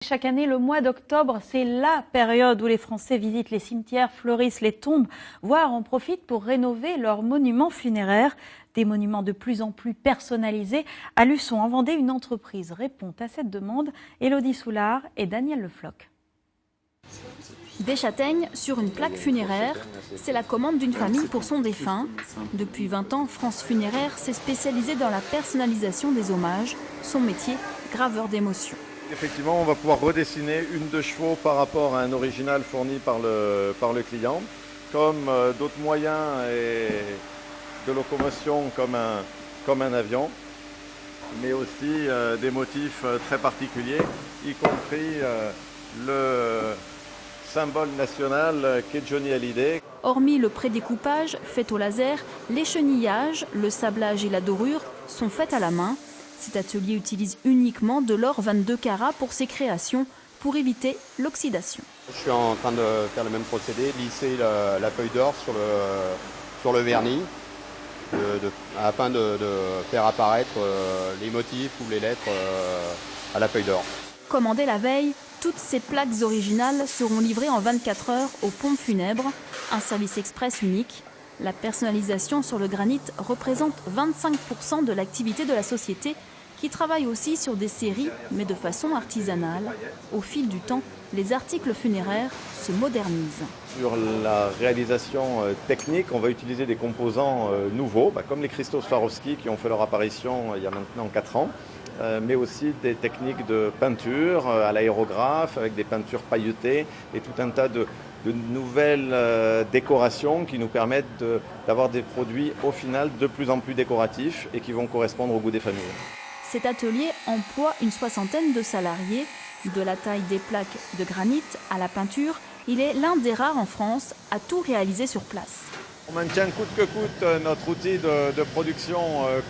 Chaque année, le mois d'octobre, c'est la période où les Français visitent les cimetières, fleurissent les tombes, voire en profitent pour rénover leurs monuments funéraires. Des monuments de plus en plus personnalisés. À Luçon, en Vendée, une entreprise répond à cette demande. Élodie Soulard et Daniel Le Floch. Des châtaignes sur une plaque funéraire, c'est la commande d'une famille pour son défunt. Depuis 20 ans, France Funéraire s'est spécialisée dans la personnalisation des hommages. Son métier, graveur d'émotions. Effectivement, on va pouvoir redessiner une de chevaux par rapport à un original fourni par le client, comme d'autres moyens de locomotion comme un avion, mais aussi des motifs très particuliers, y compris le symbole national qu'est Johnny Hallyday. Hormis le prédécoupage fait au laser, les chenillages, le sablage et la dorure sont faits à la main. Cet atelier utilise uniquement de l'or 22 carats pour ses créations, pour éviter l'oxydation. Je suis en train de faire le même procédé, lisser la feuille d'or sur le vernis, afin de faire apparaître les motifs ou les lettres à la feuille d'or. Commandées la veille, toutes ces plaques originales seront livrées en 24 heures aux pompes funèbres, un service express unique. La personnalisation sur le granit représente 25% de l'activité de la société qui travaille aussi sur des séries, mais de façon artisanale. Au fil du temps, les articles funéraires se modernisent. Sur la réalisation technique, on va utiliser des composants nouveaux, comme les cristaux Swarovski qui ont fait leur apparition il y a maintenant 4 ans. Mais aussi des techniques de peinture à l'aérographe avec des peintures pailletées et tout un tas de nouvelles décorations qui nous permettent d'avoir des produits au final de plus en plus décoratifs et qui vont correspondre au goût des familles. Cet atelier emploie une 60aine de salariés. De la taille des plaques de granit à la peinture, il est l'un des rares en France à tout réaliser sur place. On maintient coûte que coûte notre outil de production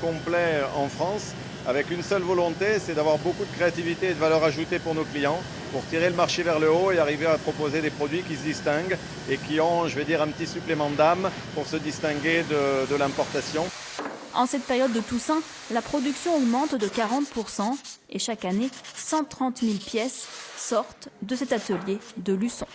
complet en France, avec une seule volonté, c'est d'avoir beaucoup de créativité et de valeur ajoutée pour nos clients, pour tirer le marché vers le haut et arriver à proposer des produits qui se distinguent et qui ont, je vais dire, un petit supplément d'âme pour se distinguer de l'importation. En cette période de Toussaint, la production augmente de 40% et chaque année, 130 000 pièces sortent de cet atelier de Luçon.